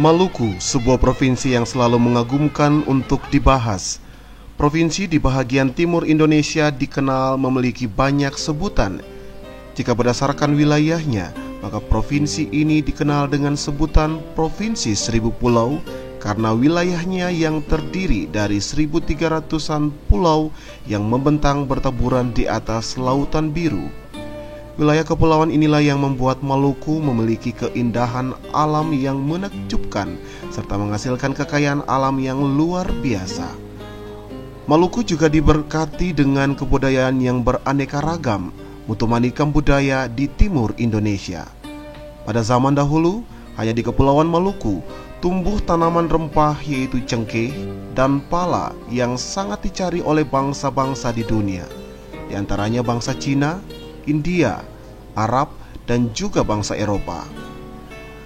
Maluku, sebuah provinsi yang selalu mengagumkan untuk dibahas. Provinsi di bahagian timur Indonesia dikenal memiliki banyak sebutan. Jika berdasarkan wilayahnya, maka provinsi ini dikenal dengan sebutan Provinsi Seribu Pulau karena wilayahnya yang terdiri dari 1.300-an pulau yang membentang bertaburan di atas lautan biru. Wilayah kepulauan inilah yang membuat Maluku memiliki keindahan alam yang menakjubkan serta menghasilkan kekayaan alam yang luar biasa. Maluku juga diberkati dengan kebudayaan yang beraneka ragam, mutu manikam budaya di timur Indonesia. Pada zaman dahulu, hanya di Kepulauan Maluku tumbuh tanaman rempah yaitu cengkeh dan pala yang sangat dicari oleh bangsa-bangsa di dunia, di antaranya bangsa Cina, India, Arab, dan juga bangsa Eropa.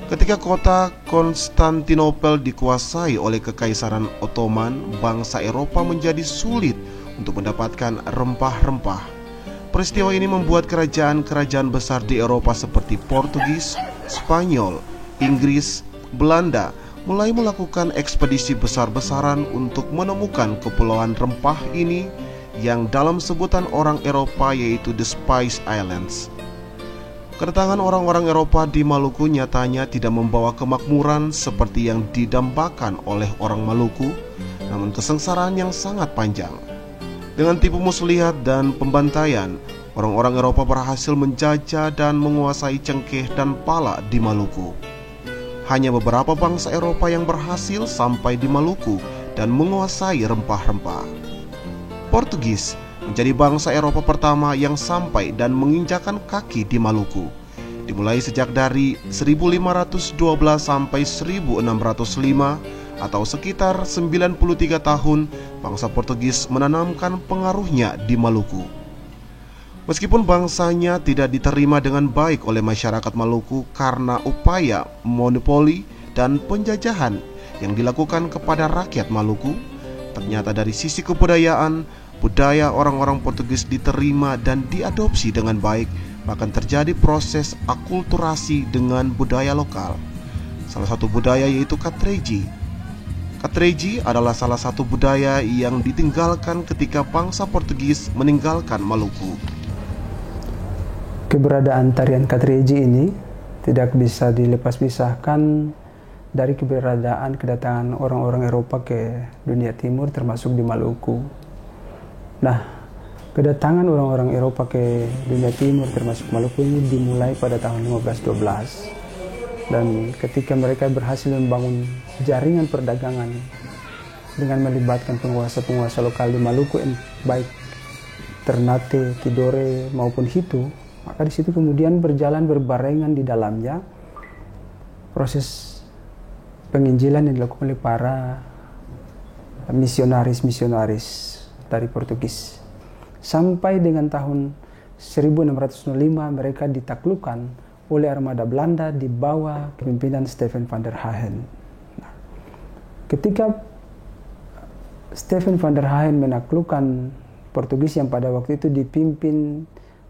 Ketika kota Konstantinopel dikuasai oleh Kekaisaran Ottoman, bangsa Eropa menjadi sulit untuk mendapatkan rempah-rempah. Peristiwa ini membuat kerajaan-kerajaan besar di Eropa seperti Portugis, Spanyol, Inggris, Belanda mulai melakukan ekspedisi besar-besaran untuk menemukan kepulauan rempah ini yang dalam sebutan orang Eropa yaitu The Spice Islands. Kedatangan orang-orang Eropa di Maluku nyatanya tidak membawa kemakmuran seperti yang didambakan oleh orang Maluku, namun kesengsaraan yang sangat panjang. Dengan tipu muslihat dan pembantaian, orang-orang Eropa berhasil menjajah dan menguasai cengkeh dan pala di Maluku. Hanya beberapa bangsa Eropa yang berhasil sampai di Maluku dan menguasai rempah-rempah. Portugis menjadi bangsa Eropa pertama yang sampai dan menginjakan kaki di Maluku. Dimulai sejak dari 1512 sampai 1605 atau sekitar 93 tahun, bangsa Portugis menanamkan pengaruhnya di Maluku. Meskipun bangsanya tidak diterima dengan baik oleh masyarakat Maluku karena upaya monopoli dan penjajahan yang dilakukan kepada rakyat Maluku, ternyata dari sisi kebudayaan, budaya orang-orang Portugis diterima dan diadopsi dengan baik, bahkan terjadi proses akulturasi dengan budaya lokal. Salah satu budaya yaitu Katreji. Katreji adalah salah satu budaya yang ditinggalkan ketika bangsa Portugis meninggalkan Maluku. Keberadaan tarian Katreji ini tidak bisa dilepas-pisahkan dari kedatangan orang-orang Eropa ke dunia timur termasuk di Maluku. Nah, kedatangan orang-orang Eropa ke dunia timur termasuk Maluku ini dimulai pada tahun 1512. Dan ketika mereka berhasil membangun jaringan perdagangan dengan melibatkan penguasa-penguasa lokal di Maluku, baik Ternate, Tidore maupun Hitu, maka di situ kemudian berjalan berbarengan di dalamnya proses penginjilan yang dilakukan oleh para misionaris dari Portugis. Sampai dengan tahun 1605 mereka ditaklukkan oleh armada Belanda di bawah kepemimpinan Stephen van der Hagen. Nah, ketika Stephen van der Hagen menaklukkan Portugis yang pada waktu itu dipimpin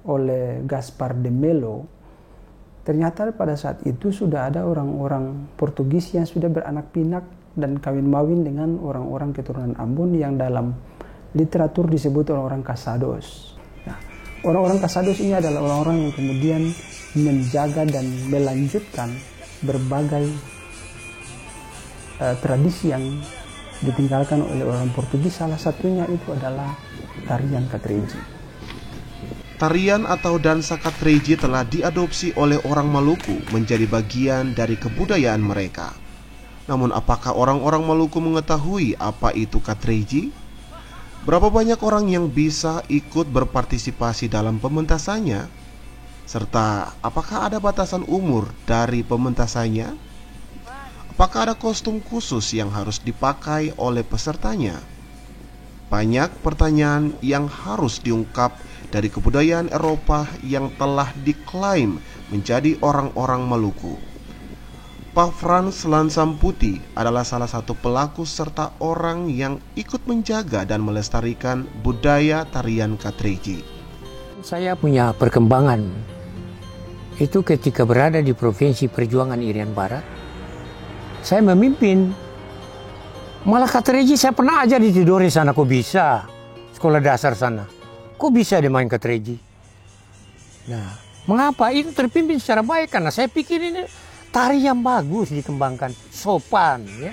oleh Gaspar de Melo, ternyata pada saat itu sudah ada orang-orang Portugis yang sudah beranak pinak dan kawin-mawin dengan orang-orang keturunan Ambon yang dalam literatur disebut orang-orang Casados. Nah, orang-orang Casados ini adalah orang-orang yang kemudian menjaga dan melanjutkan berbagai tradisi yang ditinggalkan oleh orang Portugis. Salah satunya itu adalah tarian Katreji. Tarian atau dansa Katreji telah diadopsi oleh orang Maluku menjadi bagian dari kebudayaan mereka. Namun apakah orang-orang Maluku mengetahui apa itu Katreji? Berapa banyak orang yang bisa ikut berpartisipasi dalam pementasannya? Serta apakah ada batasan umur dari pementasannya? Apakah ada kostum khusus yang harus dipakai oleh pesertanya? Banyak pertanyaan yang harus diungkap dari kebudayaan Eropa yang telah diklaim menjadi orang-orang Maluku. Pak Frans Lansamputi adalah salah satu pelaku serta orang yang ikut menjaga dan melestarikan budaya tarian Katreji. Saya punya perkembangan itu ketika berada di Provinsi Perjuangan Irian Barat. Saya memimpin. Malah Katreji saya pernah aja di Tidore sana, kok bisa. Sekolah dasar sana. Kok bisa dia main Katreji? Nah, mengapa? Itu terpimpin secara baik karena saya pikir ini tari yang bagus dikembangkan, sopan ya.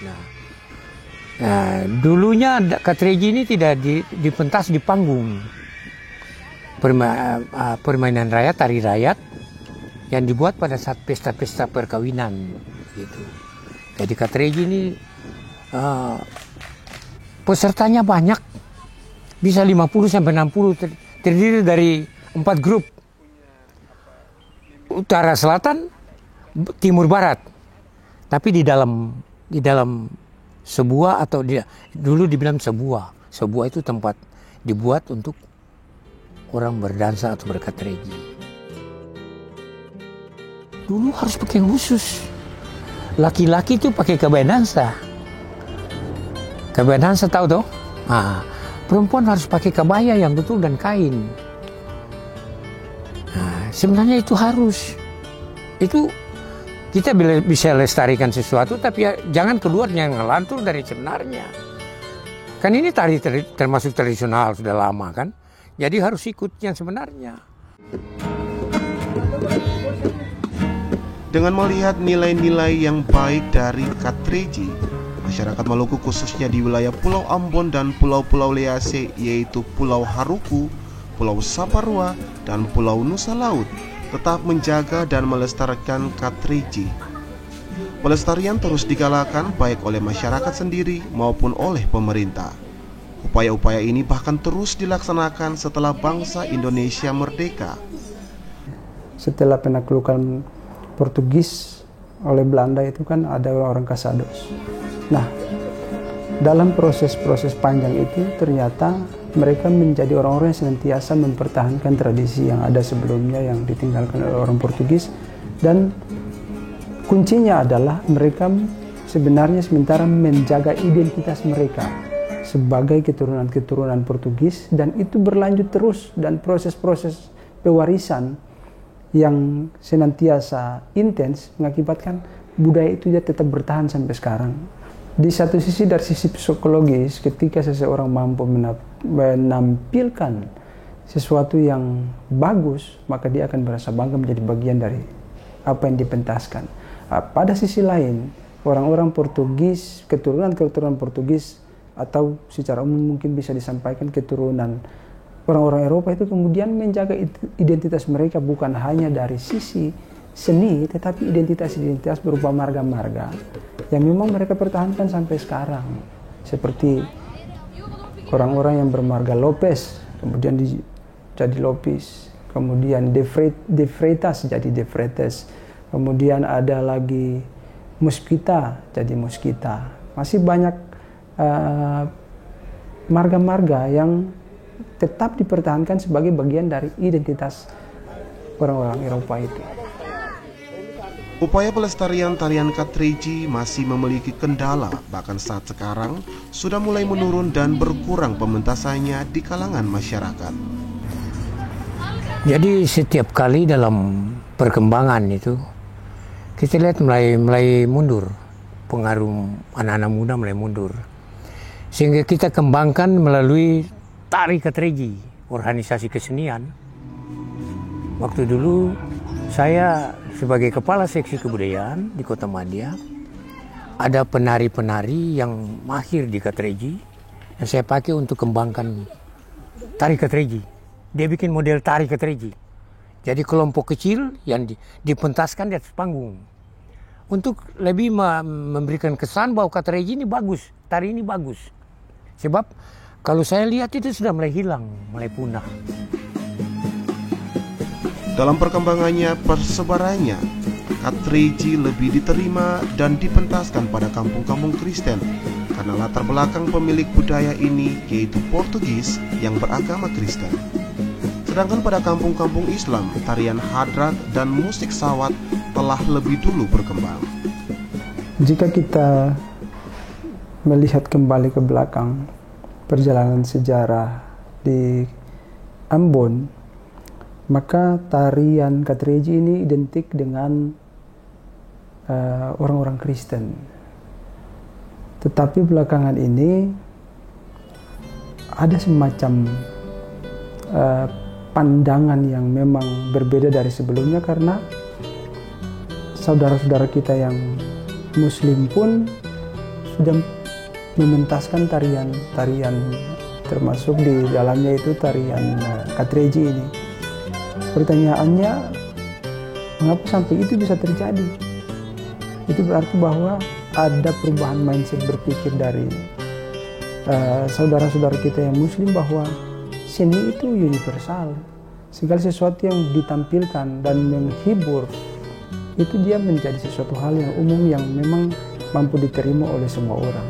Nah, dulunya Katreji ini tidak dipentas di panggung. Permainan rakyat, tari rakyat yang dibuat pada saat pesta-pesta perkawinan gitu. Jadi Katreji ini pesertanya banyak, bisa 50 sampai 60, terdiri dari 4 grup. Utara, selatan, timur, barat. Tapi di dalam sebuah atau dulu dibilang sebuah. Sebuah itu tempat dibuat untuk orang berdansa atau berkatreji. Dulu harus pakai khusus. Laki-laki itu pakai kebaya dansa. Kebaya dansa tahu toh? Nah, perempuan harus pakai kebaya yang betul dan kain. Nah, sebenarnya itu harus. Itu kita bisa lestarikan sesuatu, tapi ya, jangan keluarnya ngelantur dari sebenarnya. Kan ini tari termasuk tradisional sudah lama kan, jadi harus ikut yang sebenarnya. Dengan melihat nilai-nilai yang baik dari Katreji, masyarakat Maluku khususnya di wilayah Pulau Ambon dan Pulau-Pulau Lease, yaitu Pulau Haruku, Pulau Saparua, dan Pulau Nusa Laut, tetap menjaga dan melestarikan Katreji. Pelestarian terus digalakan baik oleh masyarakat sendiri maupun oleh pemerintah. Upaya-upaya ini bahkan terus dilaksanakan setelah bangsa Indonesia merdeka. Setelah penaklukan Portugis oleh Belanda itu kan ada orang Casados. Nah, dalam proses-proses panjang itu ternyata mereka menjadi orang-orang yang senantiasa mempertahankan tradisi yang ada sebelumnya yang ditinggalkan oleh orang Portugis, dan kuncinya adalah mereka sebenarnya sementara menjaga identitas mereka sebagai keturunan-keturunan Portugis, dan itu berlanjut terus, dan proses-proses pewarisan yang senantiasa intens mengakibatkan budaya itu tetap bertahan sampai sekarang. Di satu sisi, dari sisi psikologis, ketika seseorang mampu menampilkan sesuatu yang bagus, maka dia akan merasa bangga menjadi bagian dari apa yang dipentaskan. Pada sisi lain, orang-orang Portugis, keturunan-keturunan Portugis, atau secara umum mungkin bisa disampaikan keturunan orang-orang Eropa, itu kemudian menjaga identitas mereka bukan hanya dari sisi seni, tetapi identitas-identitas berupa marga-marga yang memang mereka pertahankan sampai sekarang. Seperti orang-orang yang bermarga Lopez, kemudian jadi Lopis, kemudian De Freitas jadi De Freitas, kemudian ada lagi Mosquita jadi Mosquita. Masih banyak marga-marga yang tetap dipertahankan sebagai bagian dari identitas orang-orang Eropa itu. Upaya pelestarian tarian Katreji masih memiliki kendala, bahkan saat sekarang sudah mulai menurun dan berkurang pementasannya di kalangan masyarakat. Jadi setiap kali dalam perkembangan itu kita lihat mulai mundur, pengaruh anak-anak muda mulai mundur, sehingga kita kembangkan melalui tari Katreji, organisasi kesenian. Waktu dulu saya sebagai kepala seksi kebudayaan di Kota Madia, ada penari-penari yang mahir di Katreji yang saya pakai untuk kembangkan tari Katreji. Dia bikin model tari Katreji. Jadi kelompok kecil yang dipentaskan di atas panggung. Untuk lebih memberikan kesan bahwa Katreji ini bagus, tari ini bagus. Sebab kalau saya lihat itu sudah mulai hilang, mulai punah. Dalam perkembangannya, persebarannya, Katreji lebih diterima dan dipentaskan pada kampung-kampung Kristen karena latar belakang pemilik budaya ini yaitu Portugis yang beragama Kristen. Sedangkan pada kampung-kampung Islam, tarian hadrat dan musik sawat telah lebih dulu berkembang. Jika kita melihat kembali ke belakang perjalanan sejarah di Ambon, maka tarian Katreji ini identik dengan orang-orang Kristen. Tetapi belakangan ini ada semacam pandangan yang memang berbeda dari sebelumnya, karena saudara-saudara kita yang Muslim pun sudah mementaskan tarian-tarian, termasuk di dalamnya itu tarian Katreji ini. Pertanyaannya, mengapa sampai itu bisa terjadi? Itu berarti bahwa ada perubahan mindset berpikir dari saudara-saudara kita yang Muslim, bahwa seni itu universal. Segala sesuatu yang ditampilkan dan menghibur itu dia menjadi sesuatu hal yang umum yang memang mampu diterima oleh semua orang.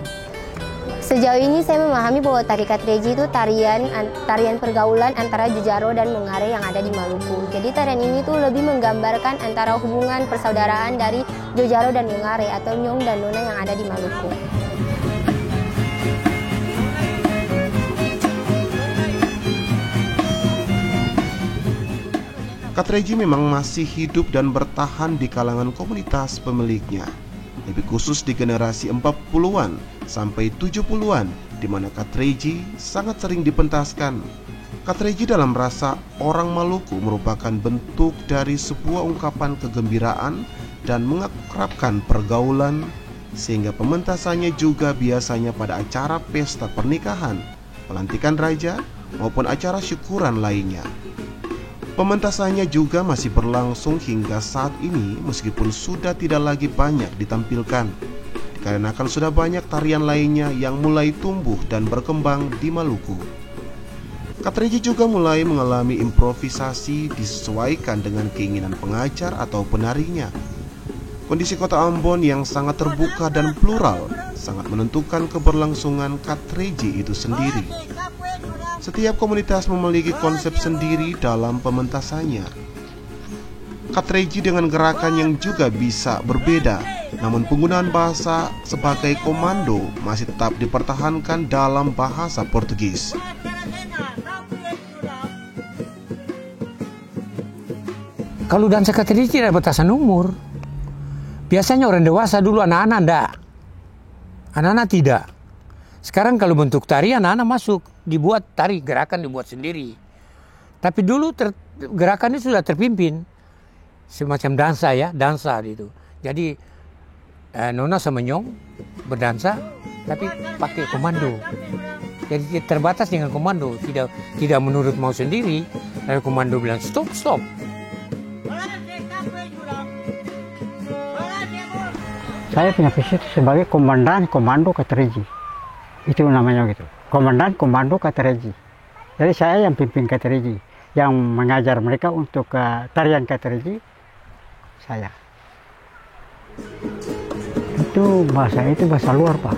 Sejauh ini saya memahami bahwa tari Katreji itu tarian pergaulan antara Jojaro dan Mongare yang ada di Maluku. Jadi tarian ini tuh lebih menggambarkan antara hubungan persaudaraan dari Jojaro dan Mongare atau Nyong dan Nona yang ada di Maluku. Katreji memang masih hidup dan bertahan di kalangan komunitas pemiliknya, lebih khusus di generasi 40-an sampai 70-an, di mana Katreji sangat sering dipentaskan. Katreji dalam rasa orang Maluku merupakan bentuk dari sebuah ungkapan kegembiraan dan mengakrabkan pergaulan, sehingga pementasannya juga biasanya pada acara pesta pernikahan, pelantikan raja, maupun acara syukuran lainnya. Pementasannya juga masih berlangsung hingga saat ini meskipun sudah tidak lagi banyak ditampilkan, dikarenakan sudah banyak tarian lainnya yang mulai tumbuh dan berkembang di Maluku. Katreji juga mulai mengalami improvisasi disesuaikan dengan keinginan pengajar atau penarinya. Kondisi kota Ambon yang sangat terbuka dan plural sangat menentukan keberlangsungan Katreji itu sendiri. Setiap komunitas memiliki konsep sendiri dalam pementasannya. Katreji dengan gerakan yang juga bisa berbeda, namun penggunaan bahasa sebagai komando masih tetap dipertahankan dalam bahasa Portugis. Kalau dansa Katreji tidak batasan umur. Biasanya orang dewasa dulu, anak-anak enggak. Anak-anak tidak. Sekarang kalau bentuk tari anak-anak masuk, dibuat tari, gerakan dibuat sendiri. Tapi dulu gerakannya sudah terpimpin. Semacam dansa ya, dansa gitu. Jadi Nona sama Nyong berdansa, tapi pakai komando. Jadi terbatas dengan komando, tidak menurut mau sendiri. Lalu komando bilang stop, stop. Saya punya visi sebagai komandan komando Katreji. Itu namanya gitu. Komandan komando Katreji. Jadi saya yang pimpin Katreji, yang mengajar mereka untuk tarian Katreji, saya. Itu bahasa luar, Pak.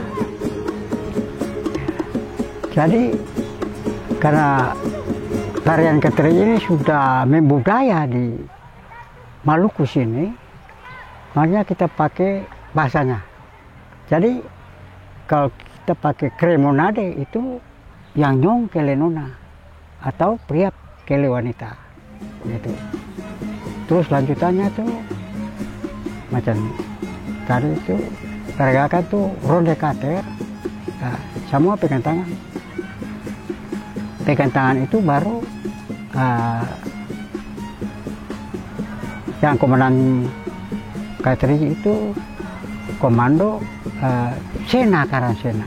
Jadi karena tarian Katreji ini sudah membudaya di Maluku sini, makanya kita pakai bahasanya. Jadi kalau kita pakai kremonade itu yang Nyong kele Nona atau pria kele wanita gitu. Terus lanjutannya tuh macam tadi itu pergerakan tuh ronde kater, nah, semua pegang tangan. Pegang tangan itu baru yang komandan Katreji itu komando Sena Karansena.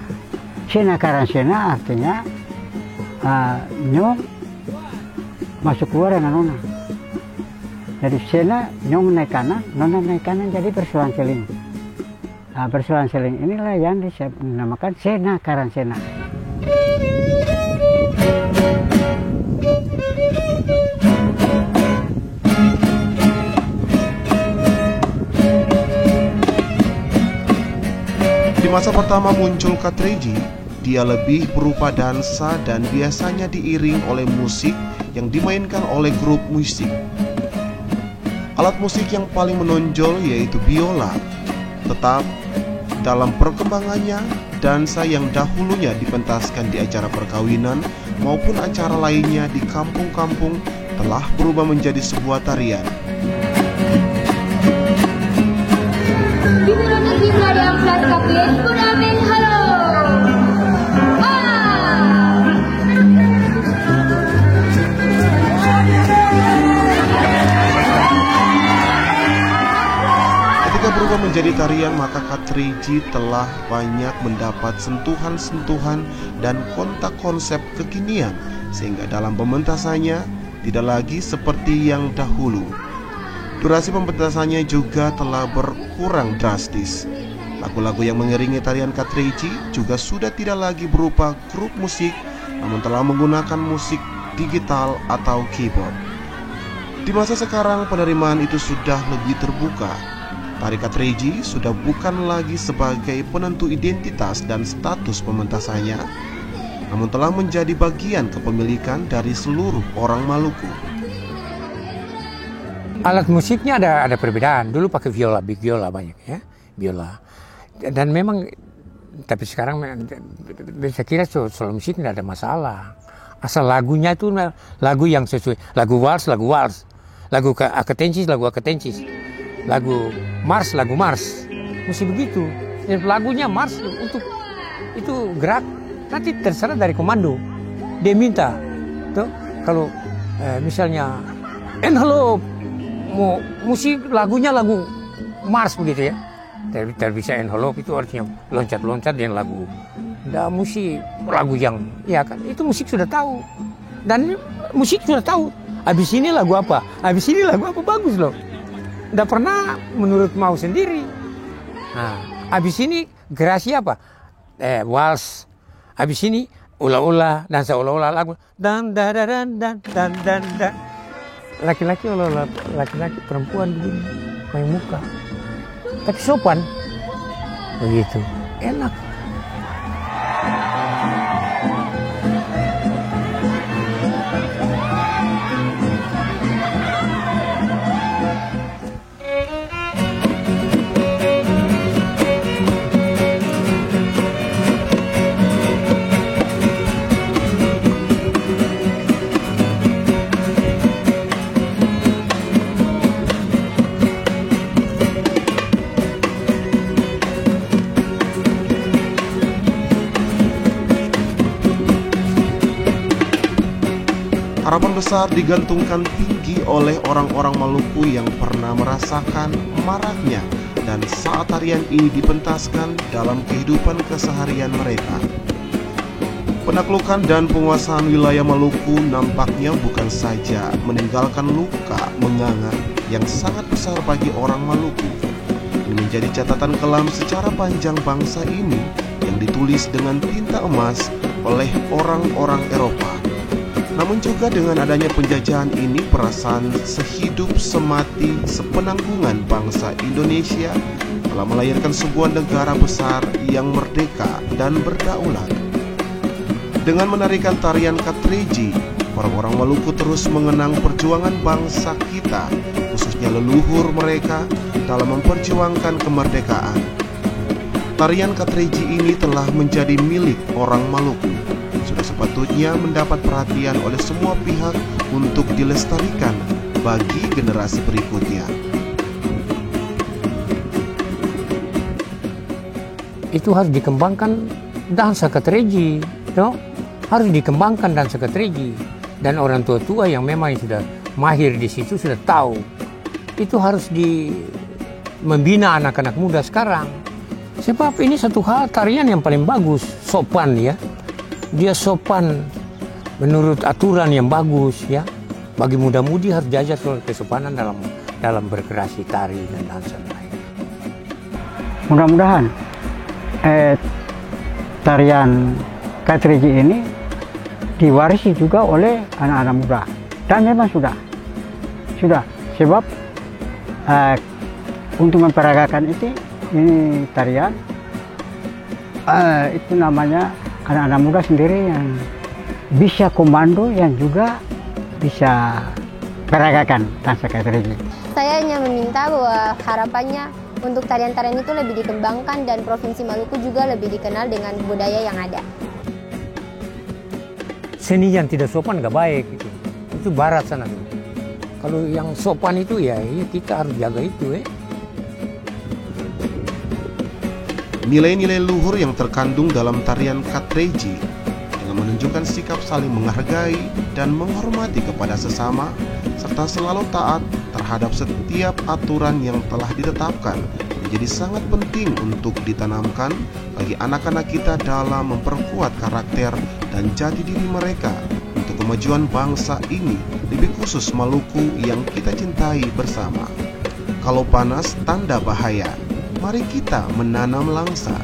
Sena Karansena artinya Nyong masuk keluar dengan Nona. Jadi Sena, Nyong naik kanan, Nona naik kanan, jadi berselang-seling. Nah, berselang-seling inilah yang dinamakan Sena Karansena. masa pertama muncul Katreji, dia lebih berupa dansa dan biasanya diiring oleh musik yang dimainkan oleh grup musik. Alat musik yang paling menonjol yaitu biola. Tetap dalam perkembangannya, dansa yang dahulunya dipentaskan di acara perkawinan maupun acara lainnya di kampung-kampung telah berubah menjadi sebuah tarian. Ketika berubah menjadi tarian, maka Katreji telah banyak mendapat sentuhan-sentuhan dan kontak konsep kekinian, sehingga dalam pementasannya tidak lagi seperti yang dahulu. Durasi pementasannya juga telah berkurang drastis. Lagu-lagu yang mengiringi tarian Katreji juga sudah tidak lagi berupa grup musik, namun telah menggunakan musik digital atau keyboard. Di masa sekarang, penerimaan itu sudah lebih terbuka. Tari Katreji sudah bukan lagi sebagai penentu identitas dan status pementasannya, namun telah menjadi bagian kepemilikan dari seluruh orang Maluku. Alat musiknya ada perbedaan. Dulu pakai viola, big viola banyak ya, viola. Dan memang, tapi sekarang saya kira soal musik tidak ada masalah. Asal lagunya itu lagu yang sesuai. Lagu wals, lagu aketensis, lagu mars, mesti begitu. Jadi lagunya mars untuk itu gerak, nanti terserah dari komando. Dia minta, tuh kalau misalnya envelope mau musik lagunya lagu mars begitu ya. Bisa envelope itu artinya loncat-loncat dan lagu. Nggak musik lagu yang ya kan itu musik sudah tahu. Dan musik sudah tahu. Habis ini lagu apa? Bagus loh. Nggak pernah menurut mau sendiri. Nah, habis ini gerasi apa? Wals. Habis ini ula-ula, dansa ula-ula lagu dan. Laki-laki ula-ula, laki-laki perempuan begini main muka. Tapi sopan. Begitu. Enak. Harapan besar digantungkan tinggi oleh orang-orang Maluku yang pernah merasakan maraknya dan saat tarian ini dipentaskan dalam kehidupan keseharian mereka. Penaklukan dan penguasaan wilayah Maluku nampaknya bukan saja meninggalkan luka menganga yang sangat besar bagi orang Maluku. Ini menjadi catatan kelam secara panjang bangsa ini yang ditulis dengan tinta emas oleh orang-orang Eropa. Namun juga dengan adanya penjajahan ini, perasaan sehidup semati sepenanggungan bangsa Indonesia telah melahirkan sebuah negara besar yang merdeka dan berdaulat. Dengan menarikan tarian Katreji, orang-orang Maluku terus mengenang perjuangan bangsa kita, khususnya leluhur mereka dalam memperjuangkan kemerdekaan. Tarian Katreji ini telah menjadi milik orang Maluku. Sudah sepatutnya mendapat perhatian oleh semua pihak untuk dilestarikan bagi generasi berikutnya. Itu harus dikembangkan dansa Katreji, no? Harus dikembangkan dansa Katreji. Dan orang tua-tua yang memang sudah mahir di situ sudah tahu. Itu harus membina anak-anak muda sekarang. Sebab ini satu hal tarian yang paling bagus, sopan ya. Dia sopan menurut aturan yang bagus ya. Bagi muda-mudi harus diajar soal kesopanan dalam berkreasi tari dan dansa lain. Mudah-mudahan tarian Katreji ini diwarisi juga oleh anak-anak muda. Dan memang sudah. Sebab untuk memperagakan ini tarian Itu namanya anak-anak muda sendiri yang bisa komando, yang juga bisa peragakan dansa Katreji. Saya hanya meminta bahwa harapannya untuk tarian-tarian itu lebih dikembangkan dan Provinsi Maluku juga lebih dikenal dengan budaya yang ada. Seni yang tidak sopan nggak baik gitu. Itu barat sana tuh. Kalau yang sopan itu ya kita harus jaga itu. Nilai-nilai luhur yang terkandung dalam tarian Katreji dengan menunjukkan sikap saling menghargai dan menghormati kepada sesama serta selalu taat terhadap setiap aturan yang telah ditetapkan menjadi sangat penting untuk ditanamkan bagi anak-anak kita dalam memperkuat karakter dan jati diri mereka untuk kemajuan bangsa ini, lebih khusus Maluku yang kita cintai bersama. Kalau panas tanda bahaya, mari kita menanam langsa.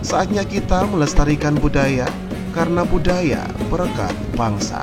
Saatnya kita melestarikan budaya, karena budaya berkat bangsa.